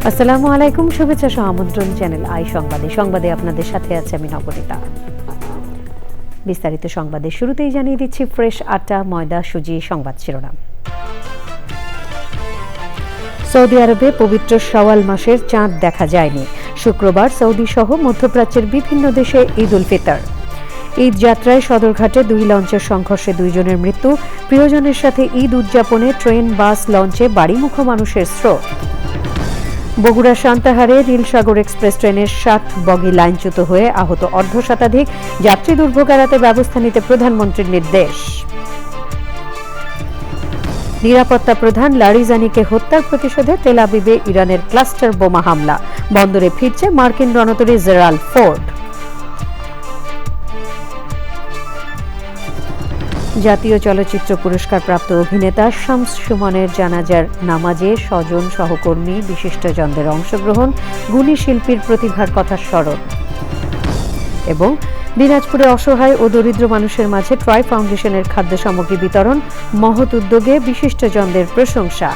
আসসালামু আলাইকুম, শুভেচ্ছা সহ আমন্ত্রণ চ্যানেল আই সংবাদে আপনাদের সাথে আছে আমি নবনীতা। বিস্তারিত সংবাদের শুরুতেই জানিয়ে দিচ্ছি ফ্রেশ আটা, ময়দা, সুজি সংবাদ শিরোনাম। সৌদি আরবে পবিত্র শাওয়াল মাসের চাঁদ দেখা যায়নি। শুক্রবার সৌদি সহ মধ্যপ্রাচ্যের বিভিন্ন দেশে ঈদ উল ফিতর। ঈদ যাত্রায় সদরঘাটে 2 লঞ্চের সংঘর্ষে 2 জনের মৃত্যু। প্রিয়জনের সাথে ঈদ উদযাপনে ট্রেন, বাস, লঞ্চে বাড়িমুখো মানুষের স্রোত। বগুড়া সান্তাহারে নীলসাগর এক্সপ্রেস ট্রেনের 7 বগি লাইনচ্যুত হয়ে আহত অর্ধশতাধিক। যাত্রী দুর্ভোগ এড়াতে ব্যবস্থা নিতে প্রধানমন্ত্রীর নির্দেশ। নিরাপত্তা প্রধান লারিজানিকে হত্যার প্রতিশোধে তেল আবিবে ইরানের ক্লাস্টার বোমা হামলা। বন্দরে ফিরছে মার্কিন রণতরী জেরাল্ড ফোর্ড। জাতীয় চলচ্চিত্র পুরস্কার প্রাপ্ত অভিনেতা শামস সুমনের জানাজার নামাজে স্বজন, সহকর্মী, বিশিষ্টজনদের অংশগ্রহণ। গুণী শিল্পীর প্রতিভার কথা স্মরণ। এবং দিনাজপুরে অসহায় ও দরিদ্র মানুষের মাঝে ট্রাই ফাউন্ডেশনের খাদ্য সামগ্রী বিতরণ। মহৎ উদ্যোগে বিশিষ্টজনদের প্রশংসা।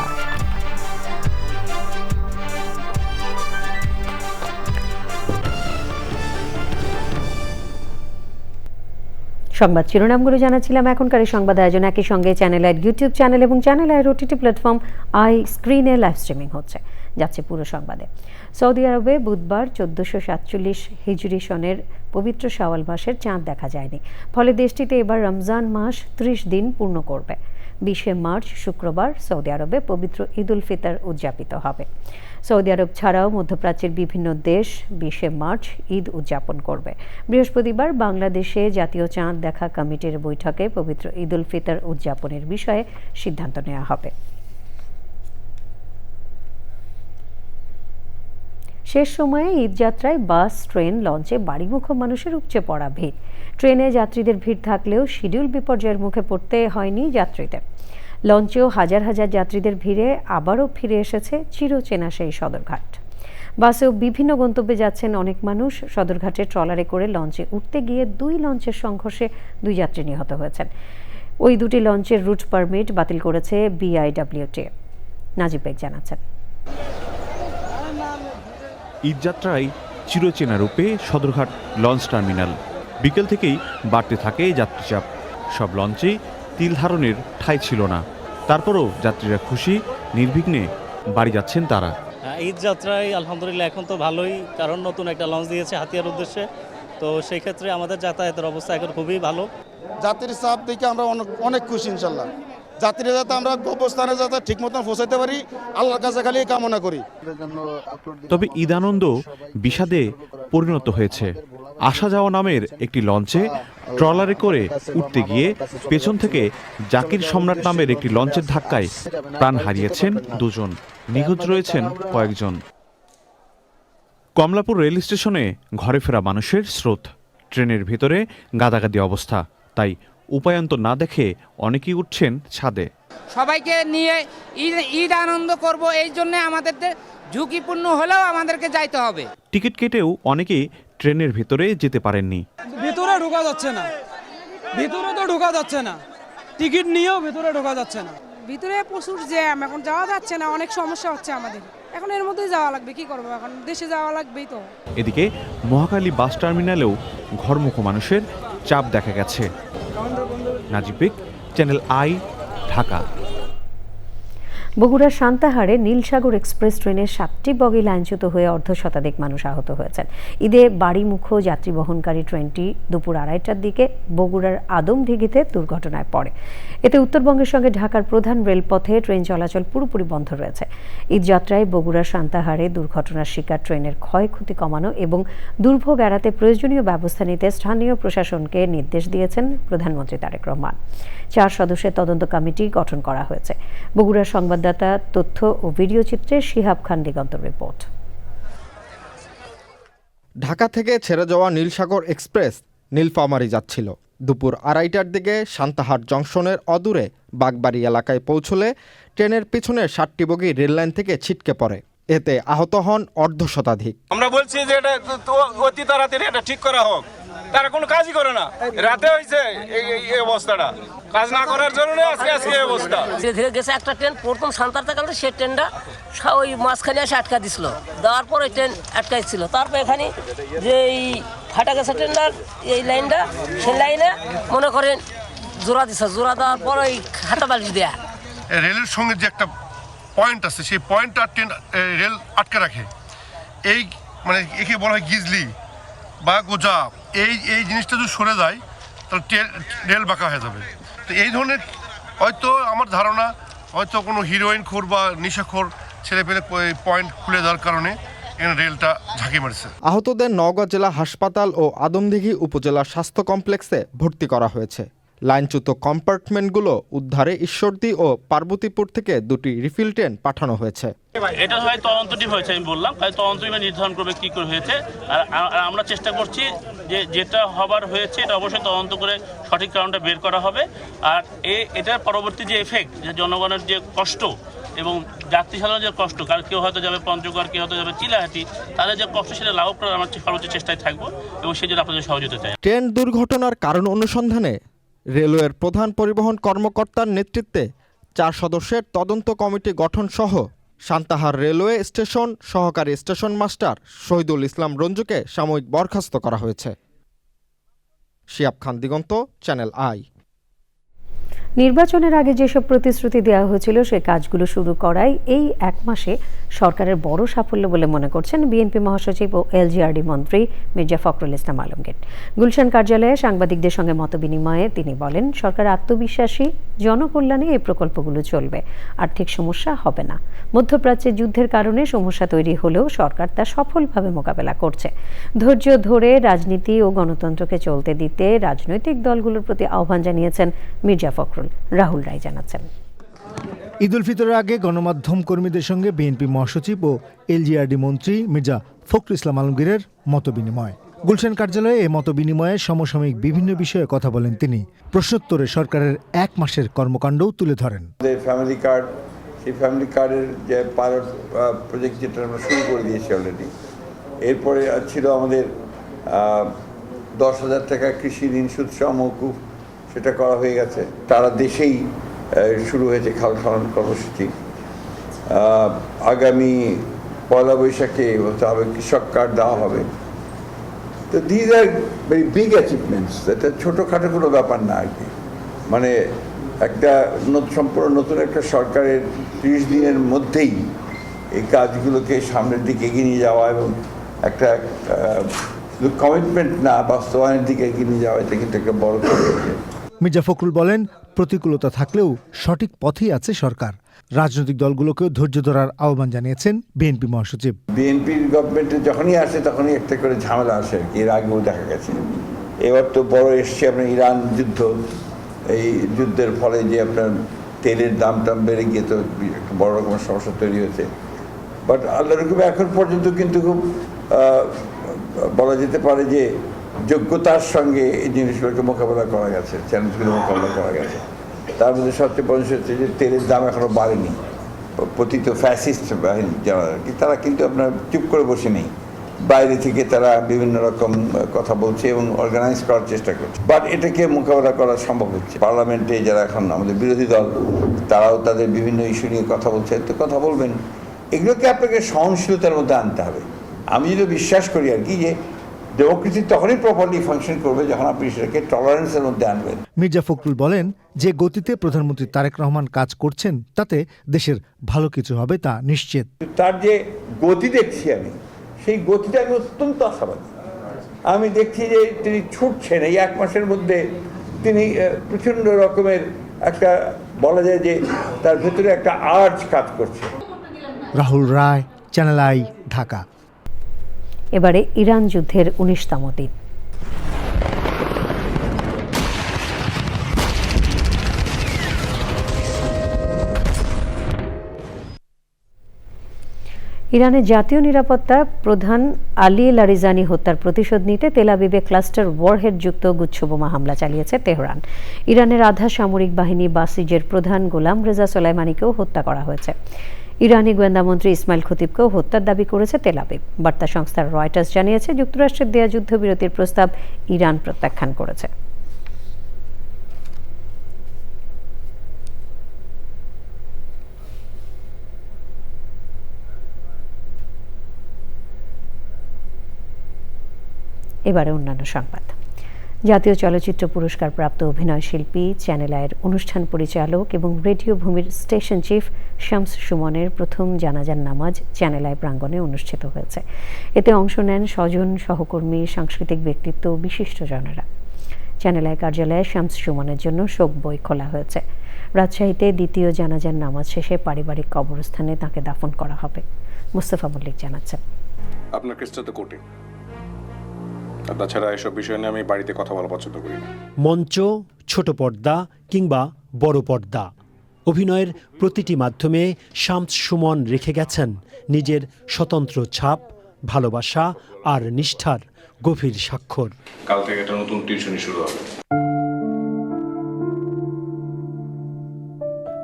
সংবাদ শিরোনামগুলো জানাচ্ছিলাম। এখনকার এই সংবাদ আয়োজন একই সঙ্গে চ্যানেল আইয়ের ইউটিউব চ্যানেল এবং চ্যানেল আইয়ের ওটিটি প্ল্যাটফর্ম আই স্ক্রিনে লাইভ স্ট্রিমিং হচ্ছে। যাচ্ছে পুরো সংবাদে। সৌদি আরবে বুধবার 1447 হিজরি সনের পবিত্র শাওয়াল মাসের চাঁদ দেখা যায়নি। ফলে দেশটিতে এবার রমজান মাস 30 দিন পূর্ণ করবে। 20 মার্চ শুক্রবার সৌদি আরবে পবিত্র ঈদ উল ফিতর উদযাপিত হবে। সৌদি আরব ছাড়াও মধ্যপ্রাচ্যের বিভিন্ন দেশ 20 মার্চ ঈদ উদযাপন করবে। বৃহস্পতিবার বাংলাদেশে জাতীয় চাঁদ দেখা কমিটির বৈঠকে পবিত্র ঈদ উল ফিতর উদযাপনের বিষয়ে সিদ্ধান্ত নেওয়া হবে। শেষ সময়ে ঈদযাত্রায় বাস, ট্রেন, লঞ্চে বাড়িমুখো মানুষের উপচে পড়া ভিড়। ট্রেনে যাত্রীদের ভিড় থাকলেও শিডিউল বিপর্যয়ের মুখে পড়তে হয়নি যাত্রীদের। লঞ্চেও হাজার হাজার যাত্রীদের ভিড়ে আবারও ফিরে এসেছে চিরচেনা সেই সদরঘাট। বাসেও বিভিন্ন গন্তব্যে যাচ্ছেন অনেক মানুষ। সদরঘাটে ট্রলারে করে লঞ্চে উঠতে গিয়ে 2 লঞ্চের সংঘর্ষে 2 যাত্রী নিহত হয়েছেন। ওই 2টি লঞ্চের রুট পারমিট বাতিল করেছে বিআইডব্লিউটি। নাজিব বেগ জানাচ্ছেন। ঈদযাত্রায় চিরচেনা রূপে সদরঘাট লঞ্চ টার্মিনাল। বিকেল থেকেই বাড়তে থাকে যাত্রীচাপ। সব লঞ্চেই তিল ধারণের ঠাঁই ছিল না। তারপরও যাত্রীরা খুশি, নির্বিঘ্নে বাড়ি যাচ্ছেন তারা। ঈদযাত্রায় আলহামদুলিল্লাহ এখন তো ভালোই, কারণ নতুন একটা লঞ্চ দিয়েছে হাতিয়ার উদ্দেশ্যে। তো সেই ক্ষেত্রে আমাদের যাতায়াতের অবস্থা এখন খুবই ভালো। যাত্রীর চাপ দেখে আমরা অনেক খুশি ইনশাল্লাহ। যাত্রীরা যাতে আমরা গন্তব্যস্থানে যাতে ঠিক মতন পৌঁছাতে পারি, আল্লাহর কাছে খালি কামনা করি। তবে ঈদ আনন্দ বিষাদে পরিণত হয়েছে। আসা যাওয়া নামের একটি লঞ্চে ট্রলারে করে উঠতে গিয়ে পেছন থেকে জাকির সম্রাট নামের একটি লঞ্চের ধাক্কায় প্রাণ হারিয়েছেন 2 জন, নিখোঁজ রয়েছেন কয়েকজন। কমলাপুর রেল স্টেশনে ঘরে ফেরা মানুষের স্রোত। ট্রেনের ভিতরে গাদাগাদি অবস্থা। তাই উপায়ন্তর না দেখে অনেকেই উঠছেন ছাদে। সবাইকে নিয়ে ঈদ আনন্দ করব, এই জন্য আমাদের ঝুঁকিপূর্ণ হলেও আমাদেরকে যাইতে হবে। টিকিট কেটেও অনেকেই ট্রেনের ভিতরে যেতে পারেননি। ভিতরে ঢোকা যাচ্ছে না, টিকিট নিয়েও ভিতরে ঢোকা যাচ্ছে না। ভিতরে প্রচুর জ্যাম, এখন যাওয়া যাচ্ছে না, অনেক সমস্যা হচ্ছে আমাদের। এখন এর মধ্যেই যাওয়া লাগবে, কি করবো, এখন দেশে যাওয়া লাগবেই তো। এদিকে মহাখালী বাস টার্মিনালেও ঘরমুখো মানুষের চাপ দেখা গেছে। নাজিব বেগ, চ্যানেল আই, ঢাকা। বগুড়ার সান্তাহারে নীলসাগর এক্সপ্রেস ট্রেনের 7টি বগি লাইনচ্যুত হয়ে অর্ধশতাধিক মানুষ আহত হয়েছেন। ঈদে বাড়িমুখো যাত্রী বহনকারী ট্রেনটি দুপুর 2:30টার দিকে বগুড়ার আদমদিঘিতে দুর্ঘটনায় পড়ে। এতে উত্তরবঙ্গের সঙ্গে ঢাকার প্রধান রেলপথে ট্রেন চলাচল পুরোপুরি বন্ধ রয়েছে। ঈদযাত্রায় বগুড়ার সান্তাহারে দুর্ঘটনার শিকার ট্রেনের ক্ষয়ক্ষতি কমানো এবং দুর্ভোগ এড়াতে প্রয়োজনীয় ব্যবস্থা নিতে স্থানীয় প্রশাসনকে নির্দেশ দিয়েছেন প্রধানমন্ত্রী তারেক রহমান। 4 সদস্যের তদন্ত কমিটি গঠন করা হয়েছে। বগুড়ার সংবাদদাতা তথ্য ও ভিডিও চিত্রে শিহাব খান দিগন্তর রিপোর্ট। ঢাকা থেকে ছেড়ে যাওয়া নীলসাগর এক্সপ্রেস নীলফামারী যাচ্ছিল। দুপুর 2:30টার দিকে সান্তাহার জংশনের অদূরে বাগবাড়ি এলাকায় পৌঁছলে ট্রেনের পিছনের 7টি বগি রেললাইন থেকে ছিটকে পড়ে। এতে আহত হন অর্ধশতাধিক। আমরা বলছি যে এটা অতি তাড়াতাড়ি এটা ঠিক করা হোক। তারা কোনো কাজই করে না। রাতে হয়েছে এই অবস্থাটা, কাজ না করার জন্য আজকে এই অবস্থা। ধীরে ধীরে গেছে একটা ট্রেন, প্রথম সান্তারতে গেল সেই ট্রেনটা ওই মাঝখানে এসে আটকা দিছিল, দেওয়ার পর ওই ট্রেন আটকাইছিল। তারপর এখানে যে এই ফাটা গেছে ট্রেনটার এই লাইনটা, সেই লাইনে মনে করেন জোড়া দিছে, জোড়া দেওয়ার পর ওই হাতা বালিশ দেয়া। রেলের সঙ্গে যে একটা পয়েন্ট আছে, সেই পয়েন্টটা ট্রেন রেল আটকে রাখে। এই মানে একে বলা হয় গিজলি বা গোজা। এই জিনিসটা যদি সরে যায় তাহলে রেল বাঁকা হয়ে যাবে। তো এই ধরনের হয়তো আমার ধারণা হয়তো কোনো হিরোইন খোর বা নেশাখোর ছেলে পেলে পয়েন্ট খুলে দেওয়ার কারণে এখানে রেলটা ঝাঁকি মারছে। আহতদের নওগাঁ জেলা হাসপাতাল ও আদমদিঘি উপজেলা স্বাস্থ্য কমপ্লেক্সে ভর্তি করা হয়েছে। লাইনচ্যুত কম্পার্টমেন্টগুলো উদ্ধারে ঈশ্বরদী ও পার্বতীপুর থেকে 2টি রিফিল ট্রেন পাঠানো হয়েছে। এটা হয় তদন্ত টিম হয়েছে, আমি বললাম তদন্ত টিমে নির্ধারণ করবে কী করে হয়েছে। আর আমরা চেষ্টা করছি যে যেটা হবার হয়েছে এটা অবশ্যই তদন্ত করে সঠিক কারণটা বের করা হবে। আর এটার পরবর্তী যে এফেক্ট, যে জনগণের যে কষ্ট এবং যাত্রী সাধারণের যে কষ্ট, কারণ কেউ হয়তো যাবে পঞ্চগড়, কেউ হয়তো যাবে চিলাহাটি, তাদের যে কষ্ট সেটা লাঘব করার আমার সর্বোচ্চ চেষ্টায় থাকবো এবং সেই জন্য আপনাদের সহযোগিতা চাই। ট্রেন দুর্ঘটনার কারণ অনুসন্ধানে রেলওয়ের প্রধান পরিবহন কর্মকর্তার নেতৃত্বে 4 সদস্যের তদন্ত কমিটি গঠন সহ সান্তাহার রেলওয়ে স্টেশন সহকারী স্টেশন মাস্টার শহীদুল ইসলাম রঞ্জুকে সাময়িক বরখাস্ত করা হয়েছে। শিয়াব খান দিগন্ত, চ্যানেল আই। নির্বাচনের আগে যেসব প্রতিশ্রুতি দেওয়া হয়েছিল সে কাজগুলো শুরু করাই এই 1 মাসে সরকারের বড় সাফল্য বলে মনে করছেন বিএনপি মহাসচিব ও এলজিআরডি মন্ত্রী মির্জা ফখরুল ইসলাম আলমগীর। গুলশান কার্যালয়ে সাংবাদিকদের সঙ্গে মতবিনিময়ে তিনি বলেন, সরকার আত্মবিশ্বাসী, জনকল্যাণে এই প্রকল্পগুলো চলবে, আর্থিক সমস্যা হবে না। মধ্যপ্রাচ্যে যুদ্ধের কারণে সমস্যা তৈরি হলেও সরকার তা সফলভাবে মোকাবেলা করছে। ধৈর্য ধরে রাজনীতি ও গণতন্ত্রকে চলতে দিতে রাজনৈতিক দলগুলোর প্রতি আহ্বান জানিয়েছেন মির্জা ফখরুল। রাহুল রায় জানাচ্ছেন, ঈদ উল ফিতরের আগে গণমাধ্যম কর্মীদের সঙ্গে বিএনপি মহাসচিব ও এলজিআরডি মন্ত্রী মির্জা ফখরুল ইসলাম আলমগীরের মতবিনিময়। গুলশান কার্যালয়ে এই মতবিনিময়ে সমসাময়িক বিভিন্ন বিষয়ে কথা বলেন তিনি। প্রশ্নোত্তরে সরকারের 1 মাসের কর্মকাণ্ডও তুলে ধরেন। ফ্যামিলি কার্ড, সেই ফ্যামিলি কার্ডের যে পাইলট প্রজেক্ট যেটা আমরা শুরু করে দিয়েছি অলরেডি। এরপরে ছিল আমাদের 10,000 টাকা কৃষি ঋণ সুদ সহ মওকুফ, সেটা করা হয়ে গেছে। তারা দেশেই শুরু হয়েছে খাল খনন কর্মসূচি। আগামী 1 বৈশাখে হতে হবে কৃষক কার্ড দেওয়া হবে। তো these are very big achievements, এটা ছোটোখাটো কোনো ব্যাপার না আর কি। মানে একটা সম্পূর্ণ নতুন একটা সরকারের 30 দিনের মধ্যেই এই কাজগুলোকে সামনের দিকে এগিয়ে নিয়ে যাওয়া এবং একটা কমিটমেন্ট না বাস্তবায়নের দিকে এগিয়ে নিয়ে যাওয়া, এটা কিন্তু একটা বড় কাজ। মির্জা ফখরুল বলেন, প্রতিকূলতা থাকলেও সঠিক পথেই আছে সরকার। রাজনৈতিক দলগুলোকেও ধৈর্য ধরার আহ্বান জানিয়েছেন বিএনপি মহাসচিব। বিএনপির গভর্নমেন্টে যখনই আসে তখনই একটা করে ঝামেলা আসে আর কি, এর আগেও দেখা গেছে। এবার তো বড় এসছে আপনার ইরান যুদ্ধ, এই যুদ্ধের ফলে যে আপনার তেলের দাম বেড়ে গিয়ে তো একটা বড় রকমের সমস্যা তৈরি হয়েছে। বাট আল্লাহর হুকুমে এখন পর্যন্ত কিন্তু খুব বলা যেতে পারে যে যোগ্যতার সঙ্গে এই জিনিসগুলোকে মোকাবেলা করা গেছে, চ্যালেঞ্জগুলো মোকাবেলা করা গেছে। তার মধ্যে সবচেয়ে বড় হচ্ছে যে তেলের দাম এখনও বাড়েনি। পতিত ফ্যাসিস্ট বাহিনী যারা আর কি, তারা কিন্তু আপনার চুপ করে বসে নেই, বাইরে থেকে তারা বিভিন্ন রকম কথা বলছে এবং অর্গানাইজ করার চেষ্টা করছে। বাট এটাকে মোকাবেলা করা সম্ভব হচ্ছে। পার্লামেন্টে যারা এখন আমাদের বিরোধী দল, তারাও তাদের বিভিন্ন ইস্যু নিয়ে কথা বলছে। তো কথা বলবেন, এগুলোকে আপনাকে সহনশীলতার মধ্যে আনতে হবে। আমি যেটা বিশ্বাস করি আর কি, যে ডেমোক্রেসি তখনই প্রপারলি ফাংশন করবে যখন আপনি সেটাকে টলারেন্সের মধ্যে আনবেন। মির্জা ফখরুল বলেন, যে গতিতে প্রধানমন্ত্রী তারেক রহমান কাজ করছেন তাতে দেশের ভালো কিছু হবে তা নিশ্চিত। তার যে গতি দেখছি আমি, সেই গতিটা আমি অত্যন্ত আশাবাদী। আমি দেখছি যে তিনি ছুটছেন, এই 1 মাসের মধ্যে তিনি প্রচণ্ড রকমের একটা বলা যায় যে তার ভেতরে একটা আর্জ কাজ করছে। রাহুল রায়, চ্যানেল আই, ঢাকা। এবারে ইরান যুদ্ধের 19তম দিন। ইরানের জাতীয় নিরাপত্তা প্রধান আলী লারিজানি হত্যার প্রতিশোধ নিতে তেল আবিবে ক্লাস্টার ওয়ারহেড যুক্ত গুচ্ছবোমা হামলা চালিয়েছে তেহরান। ইরানের আধা সামরিক বাহিনী বাসিজের প্রধান গোলাম রেজা সোলাইমানিকেও হত্যা করা হয়েছে। ইরানি গোয়েন্দামন্ত্রী ইসমাইল খতিবকেও হত্যার দাবি করেছে তেল আবিব। বার্তা সংস্থা রয়টার্স জানিয়েছে, যুক্তরাষ্ট্রের দেয়া যুদ্ধবিরতির প্রস্তাব ইরান প্রত্যাখ্যান করেছে। এবারে অন্যান্য সংবাদ। জাতীয় চলচ্চিত্র পুরস্কার প্রাপ্ত অভিনয় শিল্পী, চ্যানেল আইয়ের অনুষ্ঠান পরিচালক এবং রেডিও ভূমির স্টেশন চিফ শামস সুমনের প্রথম জানাজার নামাজ চ্যানেল আই প্রাঙ্গণে অনুষ্ঠিত হয়েছে। এতে অংশ নেন স্বজন, সহকর্মী, সাংস্কৃতিক ব্যক্তিত্ব, বিশিষ্টজনেরা। চ্যানেল আই কার্যালয়ে শামস সুমনের জন্য শোক বই খোলা হয়েছে। রাজশাহীতে দ্বিতীয় জানাজার নামাজ শেষে পারিবারিক কবরস্থানে তাঁকে দাফন করা হবে। মুস্তফা মল্লিক জানাচ্ছেন। আপনার কেসটা তো কোর্টে, তাছাড়া এসব বিষয় নিয়ে আমি বাড়িতে কথা বলা পছন্দ করি না। মঞ্চ, ছোট পর্দা কিংবা বড় পর্দা, অভিনয়ের প্রতিটি মাধ্যমে শামস সুমন রেখে গেছেন নিজের স্বতন্ত্র ছাপ, ভালোবাসা আর নিষ্ঠার গভীর স্বাক্ষর। কাল থেকে একটা নতুন টিউশনি শুরু হবে।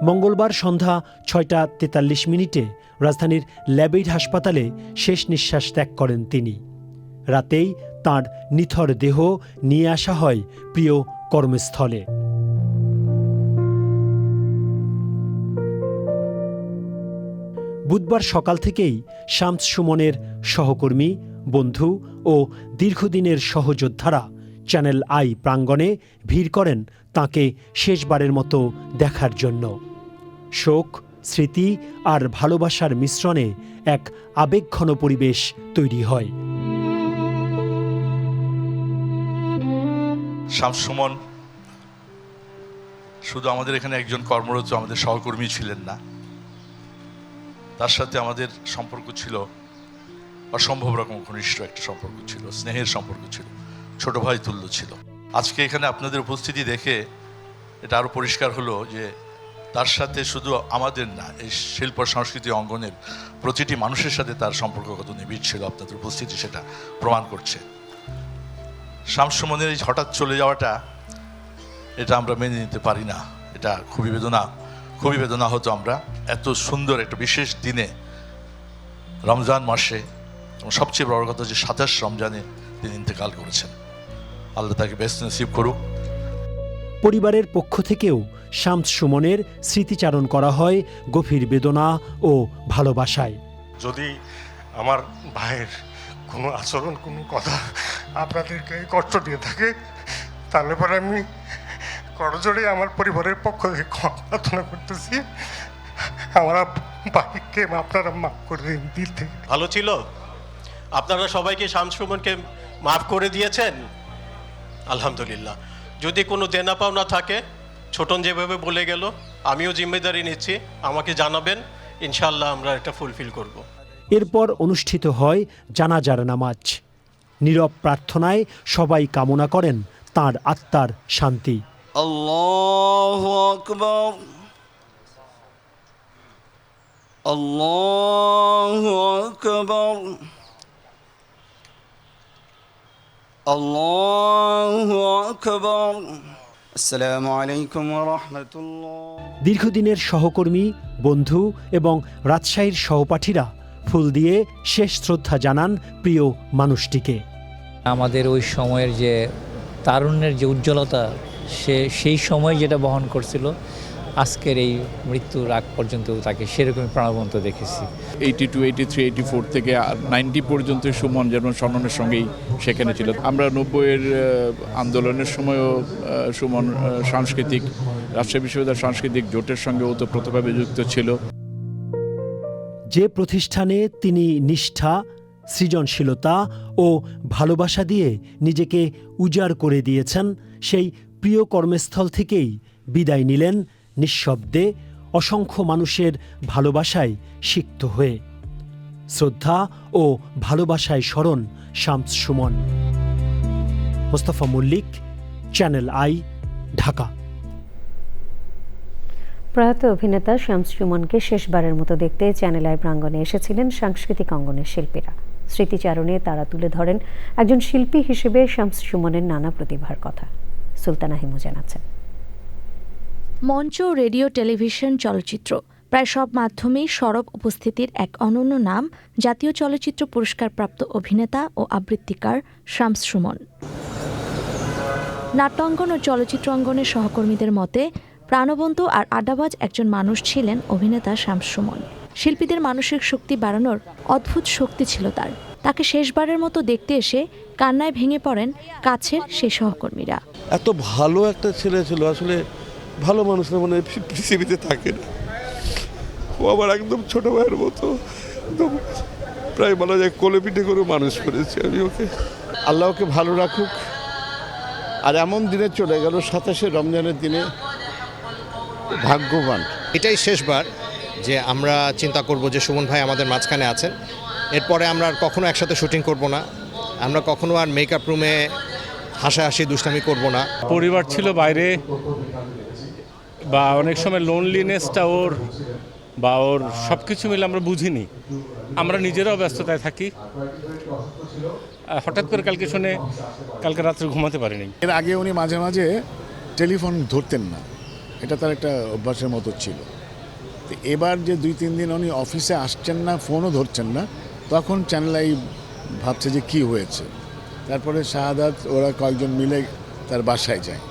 মঙ্গলবার সন্ধ্যা 6:43 রাজধানীর ল্যাবেইড হাসপাতালে শেষ নিঃশ্বাস ত্যাগ করেন তিনি। রাতেই তাঁর নিথর দেহ নিয়ে আসা হয় প্রিয় কর্মস্থলে। বুধবার সকাল থেকেই শামস সুমনের সহকর্মী, বন্ধু ও দীর্ঘদিনের সহযোদ্ধারা চ্যানেল আই প্রাঙ্গণে ভিড় করেন তাঁকে শেষবারের মতো দেখার জন্য। শোক, স্মৃতি আর ভালোবাসার মিশ্রণে এক আবেগঘন পরিবেশ তৈরি হয়। শামস সুমন শুধু আমাদের এখানে একজন কর্মরত আমাদের সহকর্মী ছিলেন না, তার সাথে আমাদের সম্পর্ক ছিল অসম্ভব রকম ঘনিষ্ঠ একটা সম্পর্ক ছিল, স্নেহের সম্পর্ক ছিল, ছোট ভাই তুল্য ছিল। আজকে এখানে আপনাদের উপস্থিতি দেখে এটা আরও পরিষ্কার হলো যে তার সাথে শুধু আমাদের না, এই শিল্প সংস্কৃতি অঙ্গনের প্রতিটি মানুষের সাথে তার সম্পর্ক কত নিবিড় ছিল, আপনাদের উপস্থিতি সেটা প্রমাণ করছে। শামস সুমনের এই হঠাৎ চলে যাওয়াটা, এটা আমরা মেনে নিতে পারি না। এটা খুবই বেদনা হতো। আমরা এত সুন্দর একটা বিশেষ দিনে, রমজান মাসে, এবং সবচেয়ে বড় কথা যে 27 রমজানে তিনি ইন্তেকাল করেছেন। আল্লাহ তাকে বেস্ট নসিব করুক। পরিবারের পক্ষ থেকেও শামস সুমনের স্মৃতিচারণ করা হয় গভীর বেদনা ও ভালোবাসায়। যদি আমার ভাইয়ের কোনো আচরণ, কোনো কথা আপনাদেরকে কষ্ট দিয়ে থাকে, তাহলে পরে আমি করজোড়ে আমার পরিবারের পক্ষ থেকে ক্ষমা প্রার্থনা করতেছি। আমার ভাইকে আপনারা মাফ করে দিন দিল থেকে। ভালো ছিল, আপনারা সবাইকে শামস সুমনকে মাফ করে দিয়েছেন, আলহামদুলিল্লাহ। যদি কোনো দেনা পাওনা থাকে, ছোটন যেভাবে বলে গেল, আমিও জিম্মেদারি নিচ্ছি, আমাকে জানাবেন, ইনশাআল্লাহ আমরা এটা ফুলফিল করব। এরপর অনুষ্ঠিত হয় জানাজার নামাজ। নীরব প্রার্থনায় সবাই কামনা করেন তাঁর আত্মার শান্তি। আল্লাহু আকবার, আল্লাহু আকবার, আল্লাহু আকবার। আসসালামু আলাইকুম ওয়া রাহমাতুল্লাহ। দীর্ঘদিনের সহকর্মী, বন্ধু এবং রাজশাহীর সহপাঠীরা ফুল দিয়ে শেষ শ্রদ্ধা জানান প্রিয় মানুষটিকে। আমাদের ওই সময়ের যে তারুণ্যের যে উজ্জ্বলতা, সেই সময় যেটা বহন করছিল, আজকের এই মৃত্যুর আগ পর্যন্ত তাকে সেরকমই প্রাণবন্ত দেখেছি। 82, 83, 84 থেকে 90 পর্যন্ত সুমন যেমন স্বর্ণনের সঙ্গেই সেখানে ছিল। আমরা 90-এর আন্দোলনের সময়ও সুমন রাজশাহী বিশ্ববিদ্যালয় সাংস্কৃতিক জোটের সঙ্গে ওতপ্রোতভাবে যুক্ত ছিল। যে প্রতিষ্ঠানে তিনি নিষ্ঠা, সৃজনশীলতা ও ভালোবাসা দিয়ে নিজেকে উজাড় করে দিয়েছেন, সেই প্রিয় কর্মস্থল থেকেই বিদায় নিলেন নিঃশব্দে, অসংখ্য মানুষের ভালোবাসায় সিক্ত হয়ে। শ্রদ্ধা ও ভালোবাসায় স্মরণ শামস সুমন। Mostafa Mallik, channel I, Dhaka. প্রয়াত অভিনেতা শামস সুমনকে শেষবারের মতো দেখতে চ্যানেল আই প্রাঙ্গণে এসেছিলেন সাংস্কৃতিক অঙ্গনের শিল্পীরা। স্মৃতিচারণে তারা তুলে ধরেন একজন শিল্পী হিসেবে শামস সুমনের নানা প্রতিভার কথা। সুলতানা হিমু জানাচ্ছেন। মঞ্চ, রেডিও, টেলিভিশন, চলচ্চিত্র প্রায় সব মাধ্যমেই সরব উপস্থিতির এক অনন্য নাম জাতীয় চলচ্চিত্র পুরস্কারপ্রাপ্ত অভিনেতা ও আবৃত্তিকার শামস সুমন। নাট্যাঙ্গন ও চলচ্চিত্র অঙ্গনের সহকর্মীদের মতে প্রাণবন্ত আর আড্ডাবাজ একজন মানুষ ছিলেন অভিনেতা শামস সুমন। শিল্পীদের মানসিক শক্তি বাড়ানোর অদ্ভুত শক্তি ছিল তার। তাকে শেষবারের মতো দেখতে এসে কান্নায় ভেঙে পড়েন কাছের সেই সহকর্মীরা। এত ভালো একটা ছেলে ছিল, আসলে ভালো মানুষরা মানে পৃথিবীতে থাকে না। ও আমার একদম ছোট ভাইয়ের মতো, একদম প্রায় বলা যায় কোলে পিঠে করে মানুষ করেছি আমি ওকে। আল্লাহ ওকে ভালো রাখুক। আর এমন দিনে চলে গেল 27শে রমজানের দিনে, ভাগ্যবান। এটাই শেষবার যে আমরা চিন্তা করব যে সুমন ভাই আমাদের মাঝখানে আছেন। এরপরে আমরা আর কখনো একসাথে শুটিং করব না, আমরা কখনো আর মেকআপ রুমে হাসাহাসি দুষ্টামি করব না। পরিবার ছিল বাইরে, বা অনেক সময় লোনলিনেসটা ওর সব কিছু মিলে আমরা বুঝিনি। আমরা নিজেরাও ব্যস্ততায় থাকি। হঠাৎ করে কালকে শুনে কালকে রাত্রে ঘুমাতে পারিনি। এর আগে উনি মাঝে মাঝে টেলিফোন ধরতেন না, এটা তার একটা অভ্যাসের মতো ছিল। তো এবার যে 2-3 দিন উনি অফিসে আসছেন না, ফোনও ধরছেন না, তখন চ্যানেল আই ভাবছে যে কি হয়েছে। তারপরে শাহাদাত ওরা কয়েকজন মিলে তার বাসায় যায়।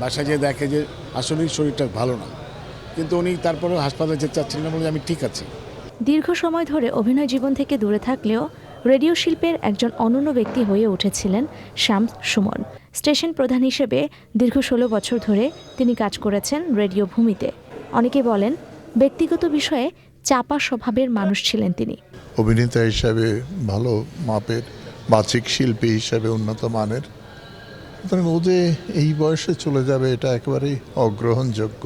বাসায় যেয়ে দেখে যে আসলেই শরীরটা ভালো না, কিন্তু উনি তারপরে হাসপাতালে যেতে চাচ্ছিলেন না, বলে আমি ঠিক আছি। দীর্ঘ সময় ধরে অভিনয় জীবন থেকে দূরে থাকলেও রেডিও শিল্পের একজন অনন্য ব্যক্তি হয়ে উঠেছিলেন শামস সুমন। স্টেশন প্রধান হিসেবে দীর্ঘ 16 বছর ধরে তিনি কাজ করেছেন রেডিও ভূমিতে। অনেকে বলেন ব্যক্তিগত বিষয়ে চাপা স্বভাবের মানুষ ছিলেন তিনি। অভিনেতা হিসাবে ভালো মাপের, বাচিক শিল্পী হিসাবে উন্নত মানের, সুতরাং ও যে এই বয়সে চলে যাবে এটা একেবারেই অগ্রহণযোগ্য।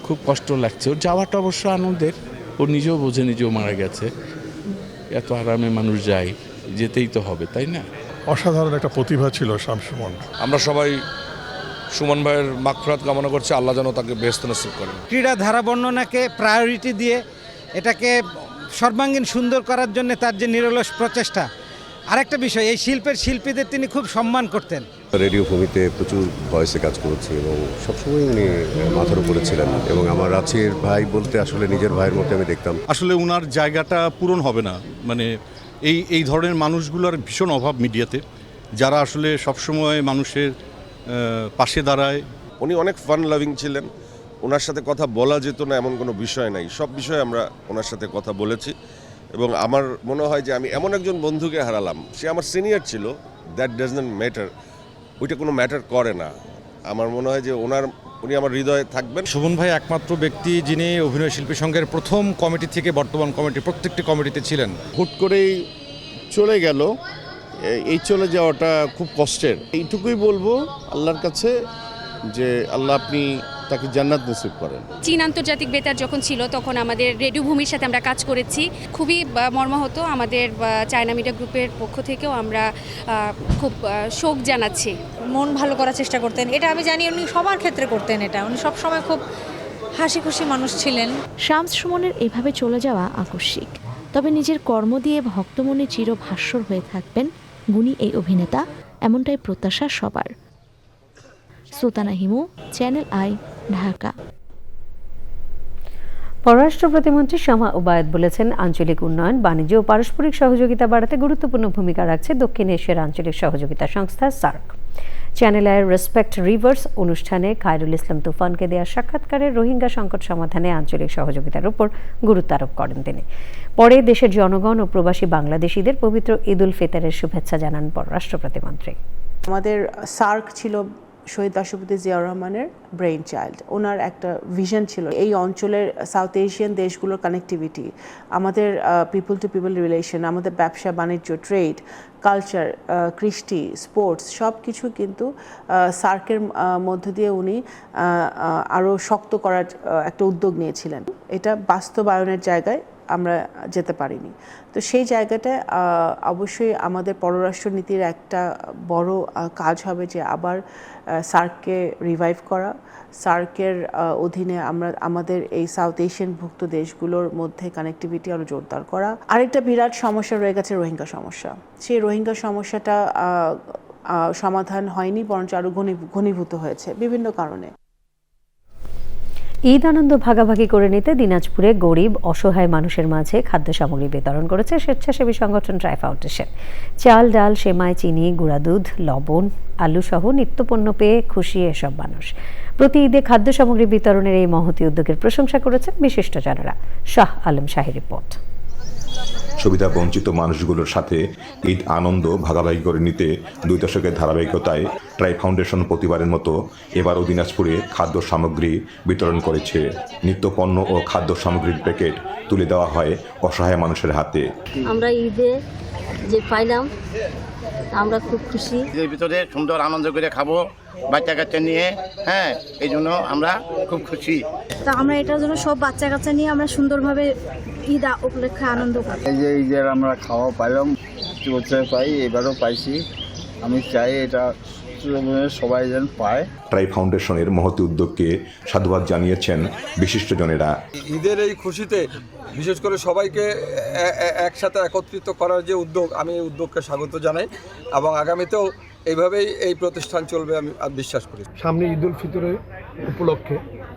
খুব কষ্ট লাগছে। ওর যাওয়াটা অবশ্য আনন্দের, ও নিজেও বোঝে নিজেও মারা গেছে। এত আরামে মানুষ যায়, যেতেই তো হবে, তাই না? অসাধারণ একটা প্রতিভা ছিল শামস সুমন। আমরা সবাই সুমন ভাইয়ের মাগফিরাত কামনা করছি, আল্লাহ যেন তাকে বেহেশত নসিব করেন। ক্রীড়া ধারা বর্ণনাকে প্রায়োরিটি দিয়ে এটাকে সর্বাঙ্গীন সুন্দর করার জন্য তার যে নিরলস প্রচেষ্টা। আরেকটা বিষয়, এই শিল্পীদের তিনি খুব সম্মান করতেন। রেডিও ভূমিতে প্রচুর ভয়েসে কাজ করেছি এবং সবসময় উনি মাথার উপরে ছিলেন, এবং আমার রাঁচির ভাই বলতে আসলে নিজের ভাইয়ের মধ্যে আমি দেখতাম। আসলে ওনার জায়গাটা পূরণ হবে না, মানে এই ধরনের মানুষগুলোর ভীষণ অভাব মিডিয়াতে, যারা আসলে সবসময় মানুষের পাশে দাঁড়ায়। উনি অনেক ফান লাভিং ছিলেন, ওনার সাথে কথা বলা যেত না এমন কোনো বিষয় নাই। সব বিষয়ে আমরা ওনার সাথে কথা বলেছি, এবং আমার মনে হয় যে আমি এমন একজন বন্ধুকে হারালাম। সে আমার সিনিয়র ছিল, দ্যাট ডাজন্ট ম্যাটার, ওইটা কোনো ম্যাটার করে না। আমার মনে হয় যে উনি আমার হৃদয়ে থাকবেন। সুমন ভাই একমাত্র ব্যক্তি যিনি অভিনয় শিল্পী সংঘের প্রথম কমিটি থেকে বর্তমান কমিটি প্রত্যেকটি কমিটিতে ছিলেন। হুট করেই চলে গেল, এই চলে যাওয়াটা খুব কষ্টের। এইটুকুই বলবো আল্লাহর কাছে যে আল্লাহ আপনি তাকে জান্নাত নসিব করেন। চীন আন্তর্জাতিক বেতার যখন ছিল তখন আমাদের রেডিও ভূমির সাথে আমরা কাজ করেছি, খুবই মর্মাহত। আমাদের চায়না মিডিয়া গ্রুপের পক্ষ থেকেও আমরা খুব শোক জানাচ্ছি। মন ভালো করার চেষ্টা করতেন, এটা আমি জানি উনি সবার ক্ষেত্রে করতেন। এটা উনি সবসময় খুব হাসি খুশি মানুষ ছিলেন। শামস সুমনের এভাবে চলে যাওয়া আকস্মিক, তবে নিজের কর্ম দিয়ে ভক্তমনে চিরভাস্বর হয়ে থাকবেন গুণী এই অভিনেতা, এমনটাই প্রত্যাশা সবার। Sultana Himu, channel I, Dhaka. পররাষ্ট্র প্রতিমন্ত্রী শামা ওবায়দ বলেছেন, আঞ্চলিক উন্নয়ন, বাণিজ্য ও পারস্পরিক সহযোগিতা বাড়াতে গুরুত্বপূর্ণ ভূমিকা রাখছে দক্ষিণ এশিয়ার আঞ্চলিক সহযোগিতা সংস্থা সার্ক। চ্যানেল আইয়ের রেসপেক্ট রিভার্স অনুষ্ঠানে খায়রুল ইসলাম তুফানকে দেওয়া সাক্ষাৎকারে রোহিঙ্গা সংকট সমাধানে আঞ্চলিক সহযোগিতার উপর গুরুত্ব আরোপ করেন তিনি। পরে দেশের জনগণ ও প্রবাসী বাংলাদেশিদের পবিত্র ঈদ উল ফিতরের শুভেচ্ছা জানান পররাষ্ট্র প্রতিমন্ত্রী। আমাদের সার্ক ছিল শহীদ রাষ্ট্রপতি জিয়াউর রহমানের ব্রেইন চাইল্ড। ওনার একটা ভিশন ছিল এই অঞ্চলের সাউথ এশিয়ান দেশগুলোর কানেক্টিভিটি, আমাদের পিপল টু পিপল রিলেশন, আমাদের ব্যবসা বাণিজ্য, ট্রেড, কালচার, কৃষ্টি, স্পোর্টস সব কিছু কিন্তু সার্কের মধ্য দিয়ে উনি আরও শক্ত করার একটা উদ্যোগ নিয়েছিলেন। এটা বাস্তবায়নের জায়গায় আমরা যেতে পারিনি। তো সেই জায়গাটা অবশ্যই আমাদের পররাষ্ট্র নীতির একটা বড় কাজ হবে যে আবার সার্ককে রিভাইভ করা, সার্কের অধীনে আমরা আমাদের এই সাউথ এশিয়ান ভুক্ত দেশগুলোর মধ্যে কানেক্টিভিটি আরও জোরদার করা। আরেকটা বিরাট সমস্যা রয়ে গেছে রোহিঙ্গা সমস্যা। সেই রোহিঙ্গা সমস্যাটা সমাধান হয়নি, বরঞ্চ আরও ঘনীভূত হয়েছে বিভিন্ন কারণে। ঈদ আনন্দ ভাগাভাগি করে নিতে দিনাজপুরে গরিব অসহায় মানুষের মাঝে খাদ্য সামগ্রী বিতরণ করেছে স্বেচ্ছাসেবী সংগঠন ট্রাই ফাউন্ডেশন। চাল, ডাল, সেমাই, চিনি, গুঁড়া দুধ, লবণ, আলু সহ নিত্যপণ্য পেয়ে খুশি এসব মানুষ। প্রতি ঈদে খাদ্য সামগ্রী বিতরণের এই মহতী উদ্যোগের প্রশংসা করেছেন বিশিষ্টজনেরা। শাহ আলম শাহী রিপোর্ট। সুবিধা বঞ্চিত মানুষগুলোর সাথে ঈদ আনন্দ ভাগাভাগি করে নিতে 2 দশকের ধারাবাহিকতায় ট্রাই ফাউন্ডেশন প্রতিবারের মতো এবারও দিনাজপুরে খাদ্য সামগ্রী বিতরণ করেছে। নিত্যপণ্য ও খাদ্য সামগ্রীর প্যাকেট তুলে দেওয়া হয় অসহায় মানুষের হাতে। আমরা ঈদে যে পাইলাম আমরা খুব খুশি। ঈদের ভিতরে সুন্দর আনন্দ করে খাবো বাচ্চা কাচ্চা নিয়ে, হ্যাঁ, এই জন্য আমরা খুব খুশি। তা আমরা এটার জন্য সব বাচ্চা কাচ্চা নিয়ে আমরা সুন্দরভাবে ঈদ উপলক্ষে আনন্দ করি। এই যে ঈদের আমরা খাওয়া পাইলাম, বছর পাই, এবারও পাইছি। আমি চাই এটা সবাই যেন পায়। ট্রাই ফাউন্ডেশনের মহতী উদ্যোগকে সাধুবাদ জানিয়েছেন বিশিষ্টজনেরা। ঈদের এই খুশিতে বিশেষ করে সবাইকে একসাথে একত্রিত করার যে উদ্যোগ, আমি এই উদ্যোগকে স্বাগত জানাই এবং আগামীতেও এইভাবেই এই প্রতিষ্ঠান চলবে আমি বিশ্বাস করি। সামনে ঈদ উল ফিতরের উপলক্ষে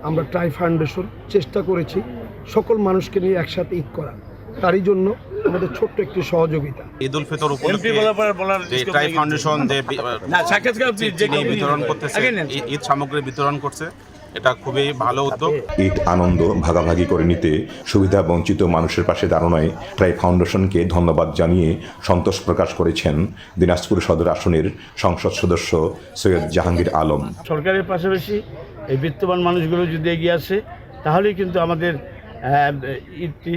আমরা ট্রাই ফাউন্ডেশন চেষ্টা করেছি সকল মানুষকে নিয়ে একসাথে ঈদ করা, তারই জন্য আমাদের ছোট্ট একটি সহযোগিতা। ঈদ উল ফিতর উপলক্ষে যে ট্রাই ফাউন্ডেশন যে বিতরণ করতেছে, ঈদ সামগ্রী বিতরণ করছে, এটা খুবই ভালো উদ্যোগ। ঈদ আনন্দ ভাগাভাগি করে নিতে সুবিধা বঞ্চিত মানুষের পাশে দাঁড়ানোয় ট্রাই ফাউন্ডেশনকে ধন্যবাদ জানিয়ে সন্তোষ প্রকাশ করেছেন দিনাজপুর সদর আসনের সংসদ সদস্য সৈয়দ জাহাঙ্গীর আলম। সরকারের পাশাপাশি এই বিত্তবান মানুষগুলো যদি এগিয়ে আসে তাহলেই কিন্তু আমাদের ঈদটি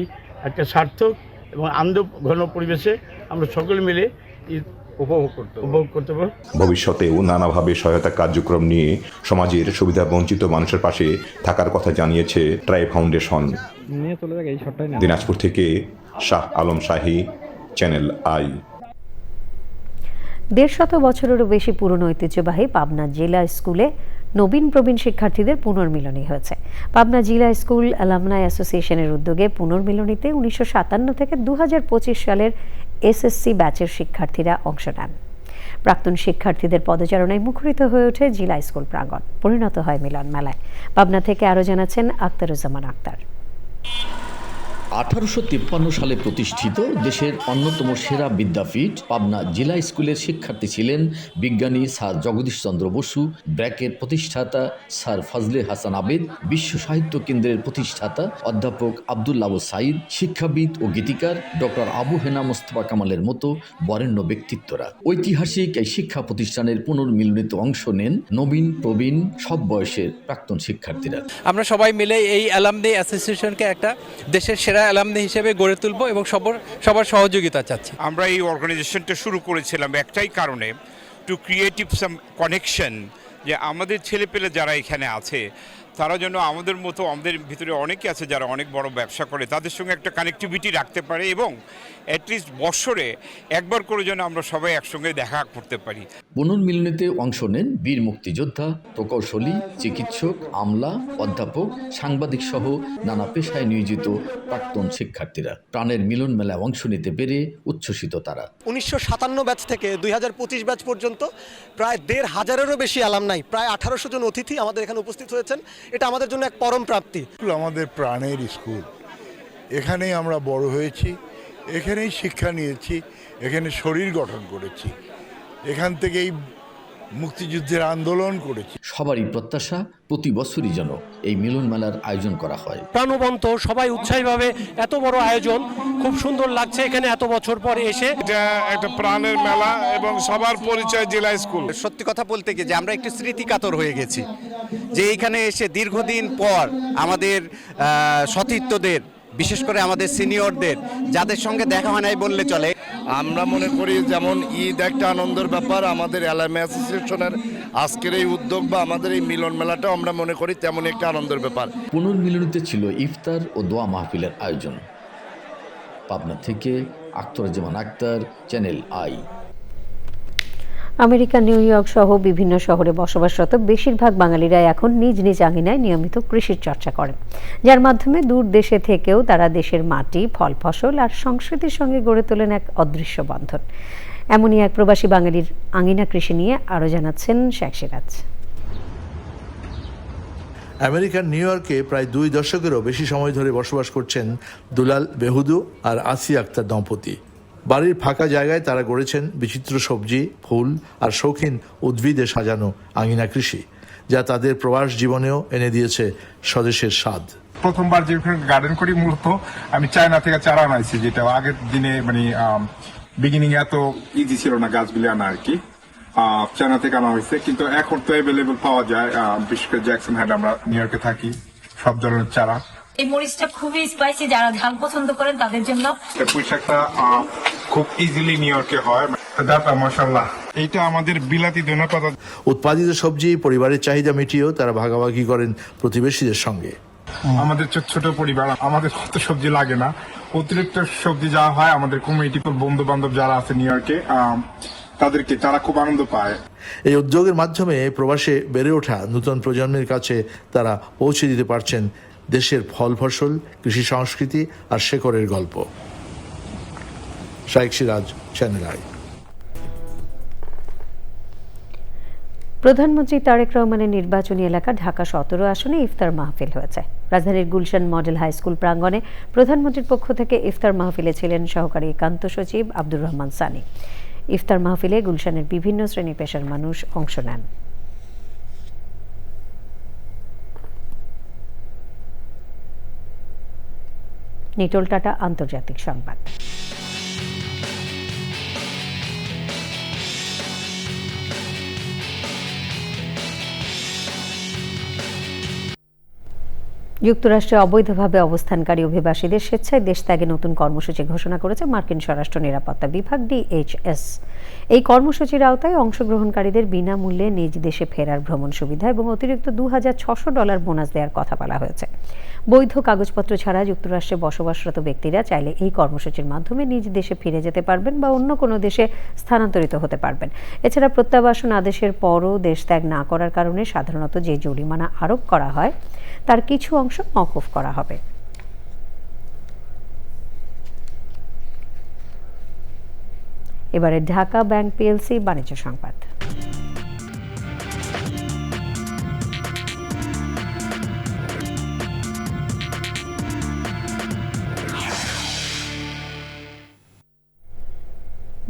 একটা সার্থক এবং আনন্দঘন পরিবেশে আমরা সকলে মিলে ঈদ উপভোগ করতে পারব। ভবিষ্যতেও নানাভাবে সহায়তা কার্যক্রম নিয়ে সমাজের সুবিধা বঞ্চিত মানুষের পাশে থাকার কথা জানিয়েছে ট্রাই ফাউন্ডেশন। দিনাজপুর থেকে শাহ আলম শাহী, চ্যানেল আই। 150 বছরেরও বেশি পুরনো ঐতিহ্যবাহী পাবনা জেলা স্কুলে নবীন প্রবীণ শিক্ষার্থীদের পুনর্মিলনী হয়েছে। পাবনা জেলা স্কুল অ্যালামনাই অ্যাসোসিয়েশনের উদ্যোগে পুনর্মিলনীতে 1957 থেকে 2025 সালের এসএসসি ব্যাচের শিক্ষার্থীরা অংশ নেন। প্রাক্তন শিক্ষার্থীদের পদচারণায় মুখরিত হয়ে ওঠে জেলা স্কুল প্রাঙ্গণ, পরিণত হয় মিলন মেলায়। পাবনা থেকে আরও জানাচ্ছেন আখতারুজ্জামান আক্তার। 1853 সালে প্রতিষ্ঠিত দেশের অন্যতম সেরা বিদ্যাপীঠ পাবনা জেলা স্কুলের শিক্ষার্থী ছিলেন বিজ্ঞানী স্যার জগদীশ চন্দ্র বসু, ব্র্যাকের প্রতিষ্ঠাতা স্যার ফজলে হাসান আবেদ, বিশ্ব সাহিত্য কেন্দ্রের প্রতিষ্ঠাতা অধ্যাপক আবদুল্লাহ সাইদ, শিক্ষাবিদ ও গীতিকার ডক্টর আবু হেনা মোস্তফা কামালের মতো বরেণ্য ব্যক্তিত্বরা। ঐতিহাসিক এই শিক্ষা প্রতিষ্ঠানের পুনর্মিলনীতে অংশ নেন নবীন প্রবীণ সব বয়সের প্রাক্তন শিক্ষার্থীরা। আমরা সবাই মিলে এই অ্যালামনাই অ্যাসোসিয়েশনকে একটা দেশের সেরা অ্যালামনাই হিসেবে গড়ে তুলব এবং সবার সহযোগিতা চাচ্ছি। আমরা এই অর্গানাইজেশনটা শুরু করেছিলাম একটাই কারণে, টু ক্রিয়েটিভ সাম কানেকশন, যে আমাদের ছেলেপেলে যারা এখানে আছে তারা যেন আমাদের মতো, আমাদের ভিতরে অনেকে আছে যারা অনেক বড় ব্যবসা করে, তাদের সঙ্গে একটা কানেক্টিভিটি রাখতে পারে এবং অ্যাটলিস্ট বছরে একবার করে যেন আমরা সবাই একসঙ্গে দেখা করতে পারি। পুনর্মিলনীতে অংশ নেন বীর মুক্তিযোদ্ধা, প্রকৌশলী, চিকিৎসক, আমলা, অধ্যাপক, সাংবাদিক সহ নানা পেশায় নিয়োজিত প্রাক্তন শিক্ষার্থীরা। প্রাণের মিলন মেলায় অংশ নিতে পেরে উচ্ছ্বসিত তারা। 1957 ব্যাচ থেকে 2025 ব্যাচ পর্যন্ত প্রায় 1,500-এরও বেশি অ্যালামনাই, প্রায় 1800 জন অতিথি আমাদের এখানে উপস্থিত হয়েছেন। এটা আমাদের জন্য এক পরম প্রাপ্তি। আমাদের প্রাণের স্কুল, এখানেই আমরা বড় হয়েছি, এখানেই শিক্ষা নিয়েছি, এখানে শরীর গঠন করেছি, এখান থেকেই মুক্তিযুদ্ধের আন্দোলন করেছি। সবারই প্রত্যাশা প্রতি বছরই যেন এই মিলন মেলার আয়োজন করা হয়। প্রাণবন্ত সবাই উৎসাহীভাবে, এত বড় আয়োজন খুব সুন্দর লাগছে এখানে এত বছর পর এসে। এটা একটা প্রাণের মেলা এবং সবার পরিচয় জেলা স্কুল। সত্যি কথা বলতে কি যে আমরা একটু স্মৃতিকাতর হয়ে গেছি, যে এখানে এসে দীর্ঘদিন পর আমাদের সতীর্থদের, বিশেষ করে আমাদের সিনিয়রদের যাদের সঙ্গে দেখা হয় নাই বললে চলে। আমরা মনে করি যেমন ঈদ একটা আনন্দের ব্যাপার, আমাদের অ্যালামনাই অ্যাসোসিয়েশনের আজকের এই উদ্যোগ বা আমাদের এই মিলন মেলাটাও আমরা মনে করি তেমন একটা আনন্দের ব্যাপার। পুনর্মিলনীতে ছিল ইফতার ও দোয়া মাহফিলের আয়োজন। পাবনা থেকে Akhtaruzzaman Akhtar, Channel I. America, New York সহ বিভিন্ন শহরে বসবাসরত বেশিরভাগ বাঙালিরা এখন নিজ নিজ আঙিনায় নিয়মিত কৃষির চর্চা করেন, যার মাধ্যমে দূর দেশে থেকেও তারা দেশের মাটি, ফল ফসল আর সংস্কৃতির সঙ্গে গড়ে তোলেন এক অদৃশ্য বন্ধন। এমনই এক প্রবাসী বাঙালির আঙিনা কৃষি নিয়ে আরও জানাচ্ছেন শেখ সিরাজ। আমেরিকার নিউ ইয়র্কে প্রায় 2 দশকেরও বেশি সময় ধরে বসবাস করছেন দুলাল বেহুদু আর আসিয়া আক্তার দম্পতি। বাড়ির ফাঁকা জায়গায় তারা গড়েছেন বিচিত্র সবজি, ফুল আর শৌখিন উদ্ভিদে সাজানো আঙিনা কৃষি, যা তাদের প্রবাস জীবনেও এনে দিয়েছে স্বদেশের স্বাদ। প্রথমবার যেখানে গার্ডেন করি মূলত আমি চায়না থেকে চারা আনাইছি, যেটা আগের দিনে মানে বিগিনিং এত ইজি ছিল না গাছগুলি আনা আর কি, চায়না থেকে আনা হয়েছে। কিন্তু এখন তো অ্যাভেলেবল পাওয়া যায়, বিশেষ করে জ্যাকসন হাইড, আমরা নিউ ইয়র্কে থাকি, সব ধরনের চারা। এই মরিচটা খুবই স্পাইসি, যারা ঝাল পছন্দ করেন তাদের জন্য। পুঁই শাকটা খুব ইজিলি নিউ ইয়র্কে হয়, মাশাআল্লাহ। এইটা আমাদের বিলাতি ধনেপাতা। উৎপাদিত সবজি পরিবারের চাহিদা মিটিয়েও তারা ভাগাভাগি করেন প্রতিবেশীদের সঙ্গে। আমাদের ছোট পরিবার, আমাদের কত সবজি লাগে না, অতিরিক্ত সবজি যা হয় আমাদের কমিউনিটি বন্ধু বান্ধব যারা আছে নিউ ইয়র্কে তাদেরকে, তারা খুব আনন্দ পায়। এই উদ্যোগের মাধ্যমে প্রবাসে বেড়ে ওঠা নতুন প্রজন্মের কাছে তারা পৌঁছে দিতে পারছেন দেশের ফল ফসল, কৃষি সংস্কৃতি আর শেকড়ের গল্প। শাইখ সিরাজ, চ্যানেল আই। প্রধানমন্ত্রী তারেক রহমানের নির্বাচনী এলাকা ঢাকা 17 আসনে ইফতার মাহফিল হয়েছে। রাজধানীর গুলশান মডেল হাই স্কুল প্রাঙ্গণে প্রধানমন্ত্রীর পক্ষ থেকে ইফতার মাহফিলে ছিলেন সহকারী একান্ত সচিব আব্দুর রহমান সানি। ইফতার মাহফিলে গুলশানের বিভিন্ন শ্রেণী পেশার মানুষ অংশ নেন। নিটোল টাটা, আন্তর্জাতিক সংবাদ। যুক্তরাষ্ট্রে অবৈধভাবে অবস্থানকারী অভিবাসীদের স্বেচ্ছায় দেশ ত্যাগে নতুন কর্মসূচি ঘোষণা করেছে মার্কিন স্বরাষ্ট্র নিরাপত্তা বিভাগ DHS। এই কর্মসূচির আওতায় অংশগ্রহণকারীদের বিনামূল্যে নিজ দেশে ফেরার ভ্রমণ সুবিধা এবং অতিরিক্ত $2,600 বোনাস দেওয়ার কথা বলা হয়েছে। বৈধ কাগজপত্র ছাড়া যুক্তরাষ্ট্রে বসবাসরত ব্যক্তিরা চাইলে এই কর্মসূচির মাধ্যমে নিজ দেশে ফিরে যেতে পারবেন বা অন্য কোনো দেশে স্থানান্তরিত হতে পারবেন। এছাড়া প্রত্যাবাসন আদেশের পরও দেশ ত্যাগ না করার কারণে সাধারণত যে জরিমানা আরোপ করা হয় তার কিছু অংশ মওকুফ করা হবে। এবারে ঢাকা ব্যাংক PLC বাণিজ্য সংবাদ।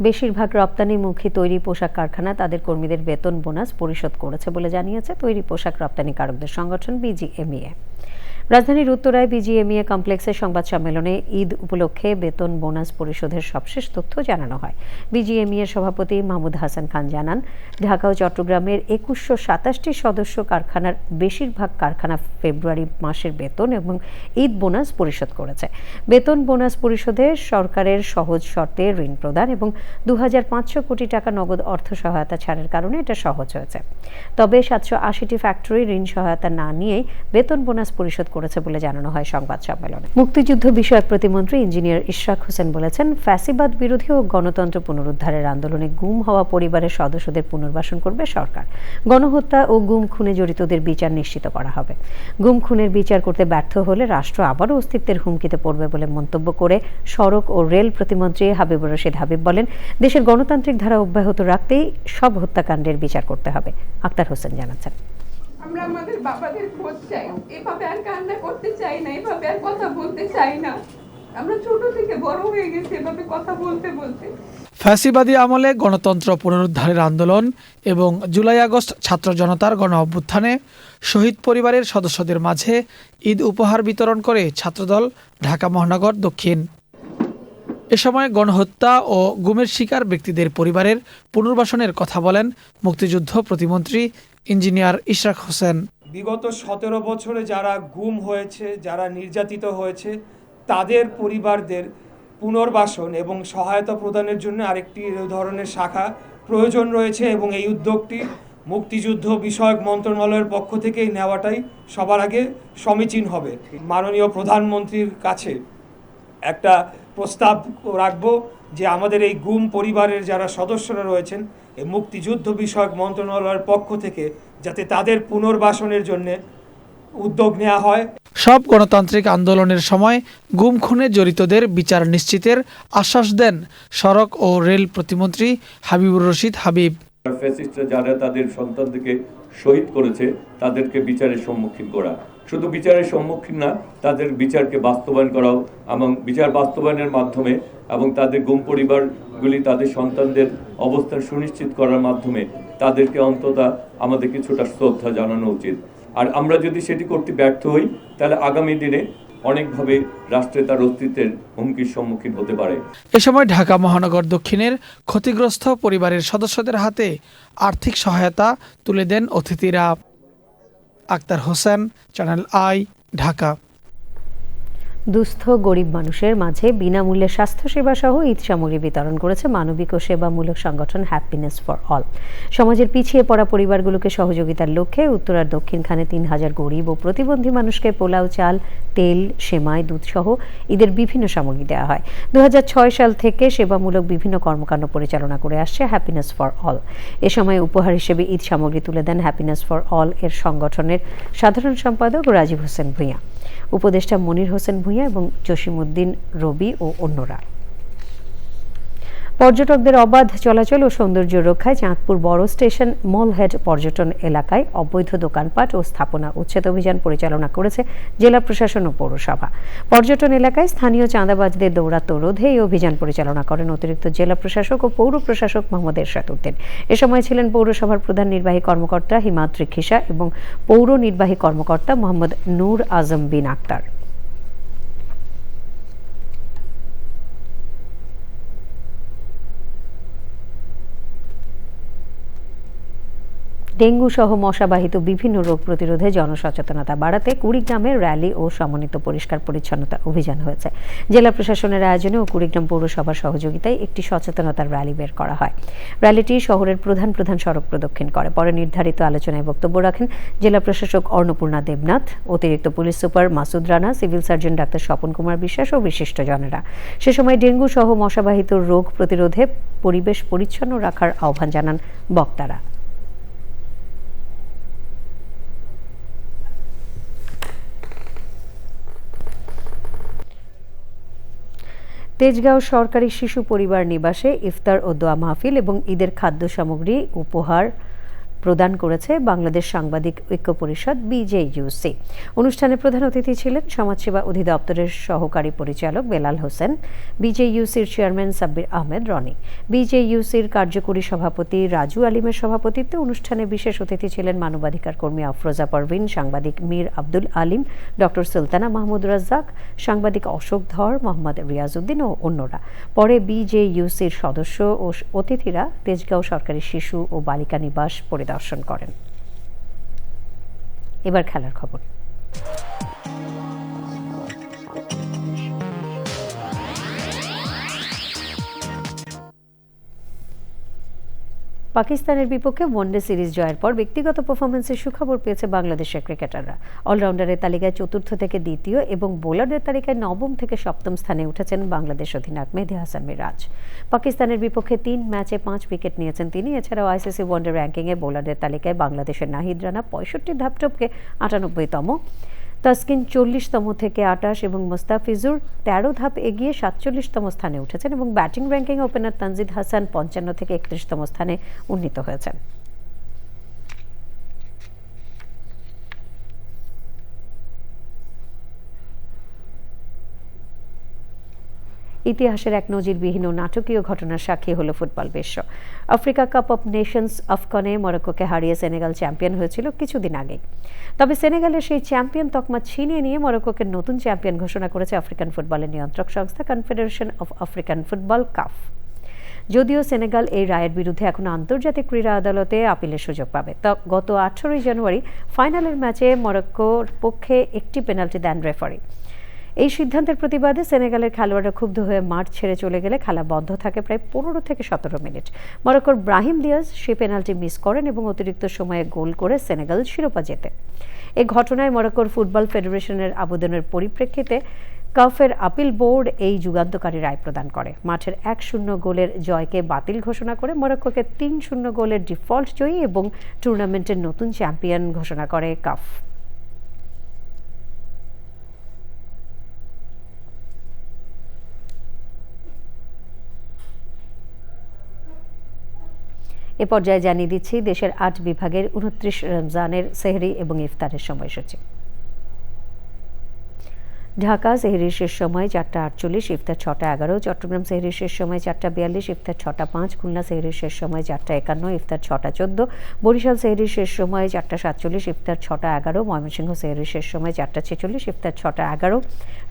বেশিরভাগ রপ্তানিমুখী তৈরি পোশাক কারখানা তাদের কর্মীদের বেতন বোনাস পরিশোধ করেছে বলে জানিয়েছে তৈরি পোশাক রপ্তানিকারকদের সংগঠন BGMEA। রাজধানীর উত্তরায় BGMEA কমপ্লেক্সের সংবাদ সম্মেলনে ঈদ উপলক্ষে বেতন বোনাস পরিশোধের সবশেষ তথ্য জানানো হয়। BGMEA সভাপতি মাহমুদ হাসান খান জানান, ঢাকা ও চট্টগ্রামের 2127টি সদস্য কারখানার বেশিরভাগ কারখানা ফেব্রুয়ারি মাসের বেতন এবং ঈদ বোনাস পরিশোধ করেছে। বেতন বোনাস পরিশোধে সরকারের সহজ শর্তে ঋণ প্রদান এবং 2500 কোটি টাকা নগদ অর্থ সহায়তা ছাড়ের কারণে এটা সহজ হয়েছে। তবে 780টি ফ্যাক্টরি ঋণ সহায়তা না নিয়েই বেতন বোনাস পরিশোধ করেছে বলে জানানো হয় সংবাদ সম্মেলনে। মুক্তিযুদ্ধ বিষয়ক প্রতিমন্ত্রী ইঞ্জিনিয়ার ইশরাক হোসেন বলেছেন, ফ্যাসিবাদ বিরোধী ও গণতন্ত্র পুনরুদ্ধারের আন্দোলনে গুম হওয়া পরিবারের সদস্যদের পুনর্বাসন করবে সরকার। গণহত্যা ও গুম খুনে জড়িতদের বিচার নিশ্চিত করা হবে। গুম খুনের বিচার করতে ব্যর্থ হলে রাষ্ট্র আবারও অস্তিত্বের হুমকিতে পড়বে বলে মন্তব্য করে সড়ক ও রেল প্রতিমন্ত্রী হাবিবুর রশিদ হাবিব বলেন, দেশের গণতান্ত্রিক ধারা অব্যাহত রাখতেই সব হত্যাকাণ্ডের বিচার করতে হবে। আক্তার হোসেন জানাচ্ছেন, আমরা আমাদের বাবাদের খোঁজ চাই, এভাবে আর কান্না করতে চাই না, এভাবে আর কথা বলতে চাই না। আমরা ছোট থেকে বড় হয়ে গেছি এভাবে কথা বলতে বলতে। ফ্যাসিবাদী আমলে গণতন্ত্র পুনরুদ্ধারের আন্দোলন এবং জুলাই আগস্ট ছাত্র জনতার গণ অভ্যুত্থানে শহীদ পরিবারের সদস্যদের মাঝে ঈদ উপহার বিতরণ করে ছাত্রদল ঢাকা মহানগর দক্ষিণ। এ সময় গণহত্যা ও গুমের শিকার ব্যক্তিদের পরিবারের পুনর্বাসনের কথা বলেন মুক্তিযুদ্ধ প্রতিমন্ত্রী ইঞ্জিনিয়ার ইশরাক হোসেন। বিগত 17 বছরে যারা গুম হয়েছে, যারা নির্যাতিত হয়েছে, তাদের পরিবারদের পুনর্বাসন এবং সহায়তা প্রদানের জন্য আরেকটি ধরনের শাখা প্রয়োজন রয়েছে এবং এই উদ্যোগটি মুক্তিযুদ্ধ বিষয়ক মন্ত্রণালয়ের পক্ষ থেকেই নেওয়াটাই সবার আগে সমীচীন হবে। মাননীয় প্রধানমন্ত্রীর কাছে একটা প্রস্তাব রাখব যে আমাদের এই গুম পরিবারের যারা সদস্যরা রয়েছেন এই মুক্তিযুদ্ধ বিষয়ক মন্ত্রণালয়ের পক্ষ থেকে যাতে তাদের পুনর্বাসনের জন্য উদ্যোগ নেওয়া হয়। সব গণতান্ত্রিক আন্দোলনের সময় গুম খুনে জড়িতদের বিচার নিশ্চিতের আশ্বাস দেন সড়ক ও রেল প্রতিমন্ত্রী হাবিবুর রশিদ হাবিব। ফ্যাসিস্টরা যারা তাদের সন্তানদেরকে শহীদ করেছে তাদেরকে বিচারের সম্মুখীন করা, শুধু বিচারের সম্মুখীন না, তাদের বিচারকে বাস্তবায়ন করাও এবং বিচার বাস্তবায়নের মাধ্যমে এবং তাদের গুম পরিবারগুলি তাদের সন্তানদের অবস্থান সুনিশ্চিত করার মাধ্যমে তাদেরকে অন্তত আমাদের কিছুটা শ্রদ্ধা জানানো উচিত। আর আমরা যদি সেটি করতে ব্যর্থ হই তাহলে আগামী দিনে অনেকভাবে রাষ্ট্রে তার অস্তিত্বের হুমকির সম্মুখীন হতে পারে। এ সময় ঢাকা মহানগর দক্ষিণের ক্ষতিগ্রস্ত পরিবারের সদস্যদের হাতে আর্থিক সহায়তা তুলে দেন অতিথিরা। Akhtar Hossain, Channel I, Dhaka. দুস্থ গরিব মানুষের মাঝে বিনামূল্যে স্বাস্থ্যসেবা সহ ঈদ সামগ্রী বিতরণ করেছে মানবিক ও সেবামূলক সংগঠন হ্যাপিনেস ফর অল। সমাজের পিছিয়ে পড়া পরিবারগুলোকে সহযোগিতার লক্ষ্যে উত্তরার দক্ষিণখানে ৩,০০০ গরিব ও প্রতিবন্ধী মানুষকে পোলাও চাল, তেল, সেমাই, দুধ সহ ঈদের বিভিন্ন সামগ্রী দেওয়া হয়। ২০০৬ সাল থেকে সেবামূলক বিভিন্ন কর্মকাণ্ড পরিচালনা করে আসছে হ্যাপিনেস ফর অল। এ সময় উপহার হিসেবে ঈদ সামগ্রী তুলে দেন হ্যাপিনেস ফর অল এর সংগঠনের সাধারণ সম্পাদক রাজীব হোসেন ভূঁইয়া, উপদেষ্টা মনির হোসেন ভূঁইয়া এবং জসিমউদ্দিন রবি ও অন্যরা। পর্যটকদের অবাধ চলাচল ও সৌন্দর্য রক্ষায় চাঁদপুর বড় স্টেশন মলহেড পর্যটন এলাকায় অবৈধ দোকানপাট ও স্থাপনা উচ্ছেদ অভিযান পরিচালনা করেছে জেলা প্রশাসন ও পৌরসভা। পর্যটন এলাকায় স্থানীয় চাঁদাবাজদের দৌরাত্ম্য রোধে এই অভিযান পরিচালনা করেন অতিরিক্ত জেলা প্রশাসক ও পৌর প্রশাসক মোহাম্মদ এরশাদ উদ্দিন। এ সময় ছিলেন পৌরসভার প্রধান নির্বাহী কর্মকর্তা হিমাদ্রি খিসা এবং পৌর নির্বাহী কর্মকর্তা মোহাম্মদ নূর আজম বিন আক্তার। ডেঙ্গু সহ মশাবাহিত বিভিন্ন রোগ প্রতিরোধে জনসচেতনতা বাড়াতে কুড়িগ্রামে র্যালি ও সমন্বিত পরিষ্কার পরিচ্ছন্নতা অভিযান হয়েছে। জেলা প্রশাসনের আয়োজনে ও কুড়িগ্রাম পৌরসভার সহযোগিতায় একটি সচেতনতার র্যালি বের করা হয়। র্যালিটি শহরের প্রধান প্রধান সড়ক প্রদক্ষিণ করে। পরে নির্ধারিত আলোচনায় বক্তব্য রাখেন জেলা প্রশাসক অর্ণপূর্ণা দেবনাথ, অতিরিক্ত police super Masud Rana, civil surgeon doctor Swapan Kumar Biswas ও বিশিষ্টজনেরা। সে সময় ডেঙ্গু সহ মশাবাহিত রোগ প্রতিরোধে পরিবেশ পরিচ্ছন্ন রাখার আহ্বান জানান বক্তারা। তেজগাঁও সরকারি শিশু পরিবার নিবাসে ইফতার ও দোয়া মাহফিল এবং ঈদের খাদ্য সামগ্রী উপহার প্রদান করেছে বাংলাদেশ সাংবাদিক ঐক্য পরিষদ বিজেইউসি। অনুষ্ঠানে প্রধান অতিথি ছিলেন সমাজসেবা অধিদপ্তরের সহকারী পরিচালক বেলাল হোসেন, বিজেইউসির চেয়ারম্যান সাব্বির আহমেদ রনি, বিজেইউসির কার্যকরী সভাপতি রাজু আলিমের সভাপতিত্বে অনুষ্ঠানে বিশেষ অতিথি ছিলেন মানবাধিকার কর্মী আফরোজা পারভিন, সাংবাদিক মীর আব্দুল আলিম, ডক্টর সুলতানা মাহমুদ রাজ্জাক, সাংবাদিক অশোক ধর, মোহাম্মদ রিয়াজউদ্দিন ও অন্যরা। পরে বিজেইউসির সদস্য ও অতিথিরা তেজগাঁও সরকারি শিশু ও বালিকা নিবাস দর্শন করেন। এবার খেলার খবর। পাকিস্তানের বিপক্ষে ওয়ানডে সিরিজ জয়ের পর ব্যক্তিগত পারফরমেন্সের সুখবর পেয়েছে বাংলাদেশের ক্রিকেটাররা। অলরাউন্ডারের তালিকায় চতুর্থ থেকে দ্বিতীয় এবং বোলারদের তালিকায় নবম থেকে সপ্তম স্থানে উঠেছেন বাংলাদেশ অধিনায়ক মেহেদী হাসান মিরাজ। পাকিস্তানের বিপক্ষে ৩ ম্যাচে 5 উইকেট নিয়েছেন তিনি। এছাড়াও আইসিসি ওয়ানডে র্যাঙ্কিংয়ে বোলারদের তালিকায় বাংলাদেশের নাহিদ রানা 65 ধাপ টপকে 98তম, তাসকিন 40তম থেকে 28 এবং মোস্তাফিজুর 13 ধাপ এগিয়ে 47তম স্থানে উঠেছেন এবং batting ranking opener Tanzid Hasan 55 থেকে 31তম স্থানে উন্নীত হয়েছেন। ইতিহাসের এক নজিরবিহীন ও নাটকীয় ঘটনার সাক্ষী হলো ফুটবল বিশ্ব। আফ্রিকা কাপ অফ নেশনস আফকনে মরক্কোকে হারিয়ে সেনেগাল চ্যাম্পিয়ন হয়েছিল কিছুদিন আগে। তবে সেনেগালের সেই চ্যাম্পিয়ন তকমা ছিনিয়ে নিয়ে মরক্কোকে নতুন চ্যাম্পিয়ন ঘোষণা করেছে আফ্রিকান ফুটবলের নিয়ন্ত্রক সংস্থা confederation of African football calf. যদিও সেনেগাল এই রায়ের বিরুদ্ধে এখন আন্তর্জাতিক ক্রীড়া আদালতে আপিলের সুযোগ পাবে। গত 18 জানুয়ারি ফাইনালের ম্যাচে মরক্কোর পক্ষে একটি পেনাল্টি দেন রেফারি। এই সিদ্ধান্তের প্রতিবাদে সেনেগালের খেলোয়াড়রা ক্ষুব্ধ হয়ে মাঠ ছেড়ে চলে গেলে খেলা বন্ধ থাকে প্রায় 15 থেকে 17 মিনিট। মরক্কোর ব্রাহিম দিয়াজ সেই পেনাল্টি মিস করেন এবং অতিরিক্ত সময়ে গোল করে সেনেগাল শিরোপা জেতে। এই ঘটনায় মরক্কোর ফুটবল ফেডারেশনের আবেদনের পরিপ্রেক্ষিতে কাফের আপিল বোর্ড এই যুগান্তকারী রায় প্রদান করে। মাঠের 1-0 গোলের জয়কে বাতিল ঘোষণা করে মরক্কোকে 3-0 গোলের ডিফল্ট জয়ী এবং টুর্নামেন্টের নতুন চ্যাম্পিয়ন ঘোষণা করে কাফ। এ পর্যায়ে জানিয়ে দিচ্ছি দেশের 8 বিভাগের 29 রমজানের সেহরি এবং ইফতারের সময়সূচি। ঢাকা সেহরির শেষ সময় 4:48, ইফতার 6:11। চট্টগ্রাম সেহরির শেষ সময় 4:42, ইফতার 6:05। খুলনা সেহরির শেষ সময় 4:51, ইফতার 6:14। বরিশাল সেহরির শেষ সময় 4:47, ইফতার 6:11। ময়মনসিংহ সেহরির শেষ সময় 4:46, ইফতার 6:11।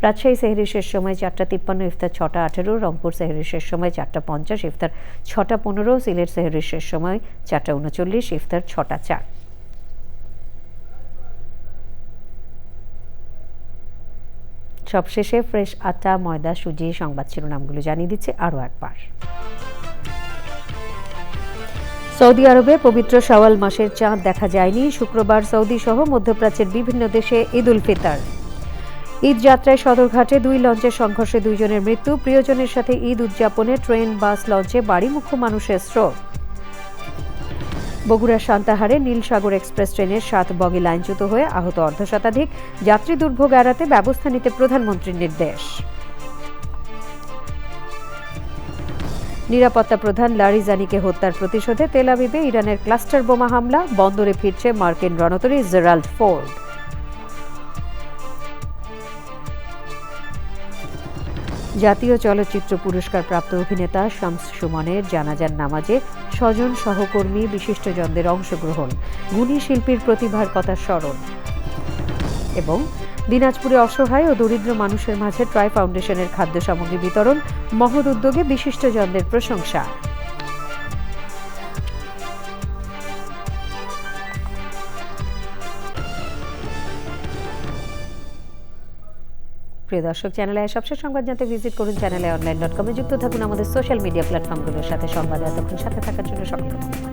রাজশাহী সেহরির শেষ সময় 4:53, ইফতার 6:18। রংপুর সেহরির শেষ সময় 4:50, ইফতার 6:15। সিলেট সেহরির শেষ সময় 4:39, ইফতার 6:04। সবশেষে ফ্রেশ আটা, ময়দা, সুজি সংবাদ শিরোনামগুলো জানিয়ে দিচ্ছে আরও একবার। সৌদি আরবে পবিত্র শাওয়াল মাসের চাঁদ দেখা যায়নি। শুক্রবার সৌদি সহ মধ্যপ্রাচ্যের বিভিন্ন দেশে ঈদ উল ফিতর। ঈদ যাত্রায় সদরঘাটে 2 লঞ্চের সংঘর্ষে 2 জনের মৃত্যু। প্রিয়জনের সাথে ঈদ উদযাপনে ট্রেন, বাস, লঞ্চে বাড়িমুখো মানুষের স্রোত। বগুড়া সান্তাহারে নীলসাগর এক্সপ্রেস ট্রেনের 7 বগি লাইনচ্যুত হয়ে আহত অর্ধশতাধিক। যাত্রী দুর্ভোগ এড়াতে ব্যবস্থা নিতে প্রধানমন্ত্রীর নির্দেশ। নিরাপত্তা প্রধান লারিজানিকে হত্যার প্রতিশোধে তেল আবিবে ইরানের ক্লাস্টার বোমা হামলা। বন্দরে ফিরছে মার্কিন রণতরী জেরাল্ড ফোর্ড। জাতীয় চলচ্চিত্র পুরস্কার প্রাপ্ত অভিনেতা শামস সুমনের জানাজার নামাজে স্বজন, সহকর্মী, বিশিষ্টজনদের অংশগ্রহণ। গুণী শিল্পীর প্রতিভার কথা স্মরণ। এবং দিনাজপুরে অসহায় ও দরিদ্র মানুষের মাঝে ট্রাই ফাউন্ডেশনের খাদ্য সামগ্রী বিতরণ। মহৎ উদ্যোগে বিশিষ্টজনদের প্রশংসা। প্রিয় দর্শক, চ্যানেলে সবশেষ সংবাদ জানতে ভিজিট করুন চ্যানেলে online.com-এ। যুক্ত থাকুন আমাদের সোশ্যাল মিডিয়া প্ল্যাটফর্মগুলোর সাথে। সংবাদে এতক্ষণ সাথে থাকার জন্য সকলকে ধন্যবাদ।